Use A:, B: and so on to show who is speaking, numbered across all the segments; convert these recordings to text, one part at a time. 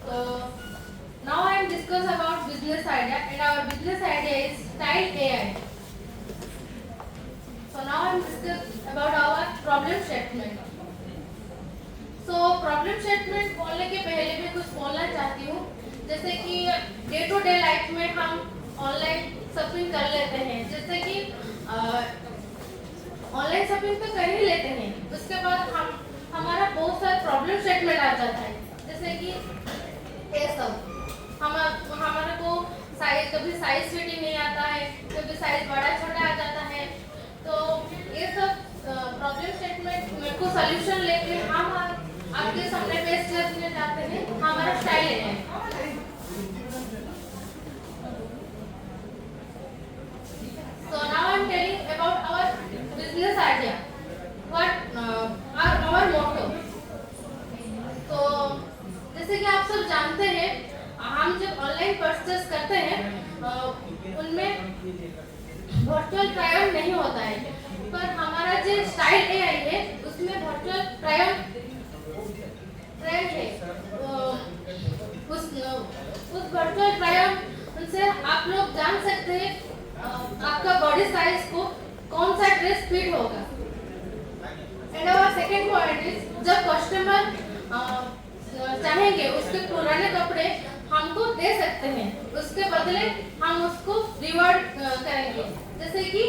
A: So now I am discuss about business idea, and our business idea is Style AI. So now I am discuss about our problem statement. So problem statement बोलने के पहले मैं कुछ बोलना चाहती हूँ, जैसे कि डे टू डे लाइफ में हम ऑनलाइन शॉपिंग कर लेते हैं, जैसे कि ऑनलाइन शॉपिंग तो कर ही लेते हैं, उसके बाद हमारा बहुत सारा प्रॉब्लम स्टेटमेंट आ जाता है, जैसे कि ये सब हमारे को साइज, कभी साइज फिटिंग नहीं आता है, कभी साइज बड़ा छोटा आ जाता है। तो ये सब प्रॉब्लम स्टेटमेंट मेरे को सॉल्यूशन लेके हम आपके सामने पेश करने चाहते हैं हमारा स्टाइल है। So now I am telling about our business idea. What our motto. तो जैसे कि आप सब जानते हैं, हम जब ऑनलाइन परचेस करते हैं उनमें वर्चुअल ट्राई ऑन नहीं होता है, पर हमारा जो स्टाइल एआई है उसमें वर्चुअल ट्राई ऑन है। उस वर्चुअल ट्राई ऑन उनसे आप लोग जान सकते हैं आपका बॉडी साइज को कौन सा ड्रेस फिट होगा। And our second point is, जब कस्टमर चाहेंगे उसके पुराने कपड़े हमको दे सकते हैं, उसके बदले हम उसको रिवॉर्ड करेंगे, जैसे कि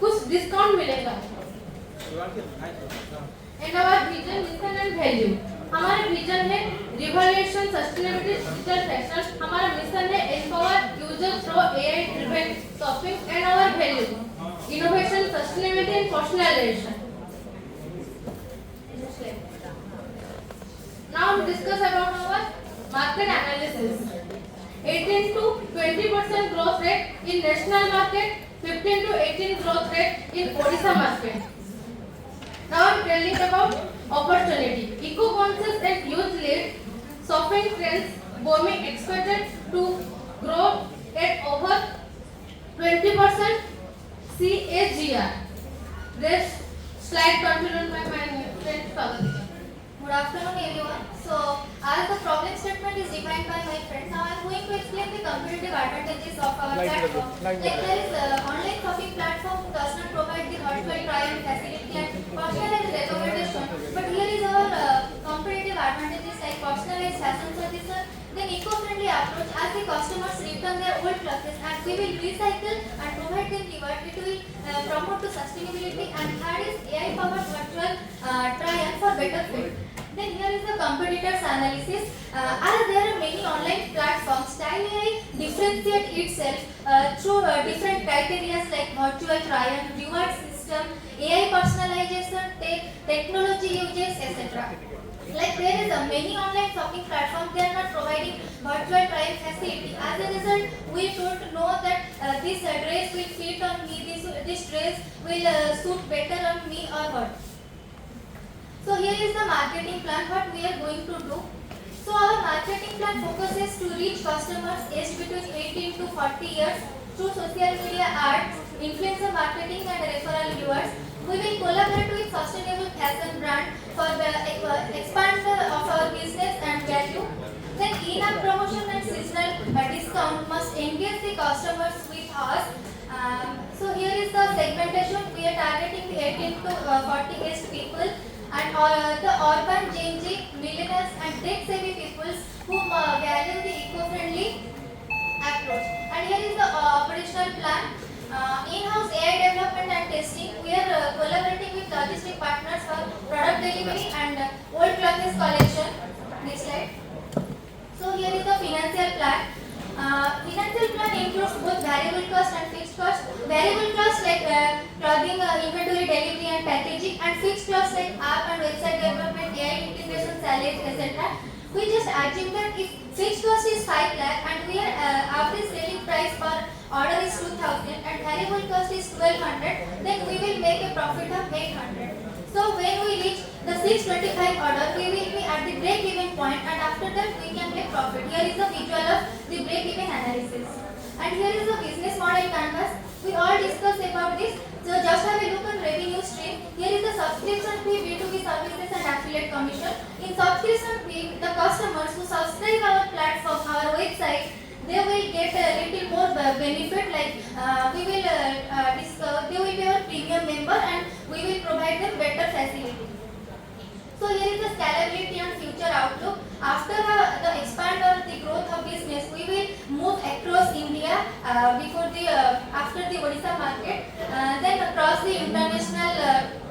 A: कुछ डिस्काउंट मिलेगा। And our vision, mission and value, हमारा विजन है रिवॉल्यूशन सस्टेनेबिलिटी डिजिटल फैशन, हमारा मिशन है empower user through AI driven shopping, and our value innovation sustainability and personalisation. Now discuss about our market analysis. 18 to 20% growth rate in national market, 15 to 18 growth rate in Odisha market. Now I am telling about opportunity. Eco-conscious and youth-led shopping trends booming, expected to grow at over 20% CAGR. This slide continued by my friend Pagati.
B: Good afternoon everyone. So as the problem statement is defined by my friend, now I am going to explain the competitive advantages of our platform. Like there is online shopping platform does not provide the virtual trial facility and personalized recommendation, but here is our competitive advantages like personalized fashion services, then eco-friendly approach. As the customers return their old clothes and we will recycle and provide them reward, it will promote to sustainability, and third is AI-powered virtual trial for better fit. Then here is the competitors analysis. As there are many online platforms, Style AI differentiate itself through different criteria like virtual trial, reward system, AI personalization, technology uses, etc. Like there is a many online shopping platforms, they are not providing virtual trial facility. As a result, we don't know that this dress will fit on me, this dress will suit better on me or what. So here is the marketing plan, what we are going to do. So our marketing plan focuses to reach customers aged between 18 to 40 years through social media ads, influencer marketing and referral viewers. We will collaborate with sustainable fashion brand for the expand of our business and value. Then in-app promotion and seasonal discount must engage the customers with us. So here is the segmentation. We are targeting the 18 to 40 aged people and the urban Gen Z, millennials and tech-savvy people who value the eco-friendly approach. And here is the operational plan. In-house AI development and testing. We are collaborating with logistic partners for product delivery and old clothes collection. Next slide. So here is the financial plan. Financial plan includes both variable cost and fixed cost. Variable cost like clothing, inventory, delivery and packaging, and fixed cost like app and website development, AI integration, salaries, etc. We just assume that if fixed cost is 5 lakh and we are average selling price per order is 2000 and variable cost is 1200, then we will make a profit of 800. So when we reach the 625 order, we will be at the break-even point, and after that we can make profit. Here is the visual of the break-even analysis. And here is the business model canvas. We all discussed about this. So just have a look on revenue stream. Here is the subscription fee, B2B services and affiliate commission. In subscription fee, the customers who subscribe our storage side, they will get a little more benefit. Like we will they will be our premium member and we will provide them better facility. So here is the scalability and future outlook. After the expand or the growth of business, we will move across India after the Odisha market, then across the international,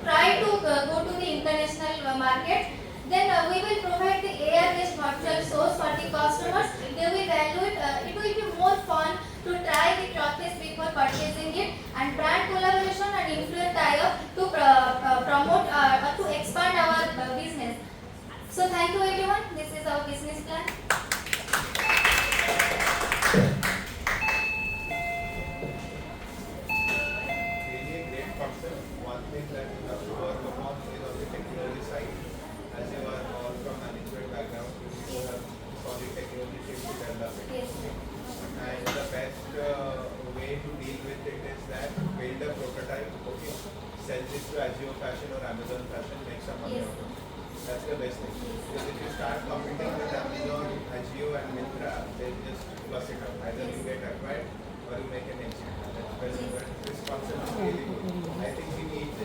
B: try to go to the international market. Then we will provide the AR-based virtual source for the customers. They will value it. It will be more fun to try the process before purchasing it, and brand collaboration and influencer tie-up to promote or to expand our business. So thank you everyone. This is our business plan.
C: Really a great concept. One thing that you have to work upon is on the technology side. As you are all from management background, you have solid technology to develop it.
B: Yes.
C: And the best way to deal with it is that build a prototype, okay, sell this to Azure Fashion or Amazon Fashion, make some money
B: Yes.
C: out of it. That's the best thing. Because if you start competing with Amazon, Azure and Myntra, they just bust it up. Either you get acquired or you make an exit. That's best. But this concept is really good. I think we need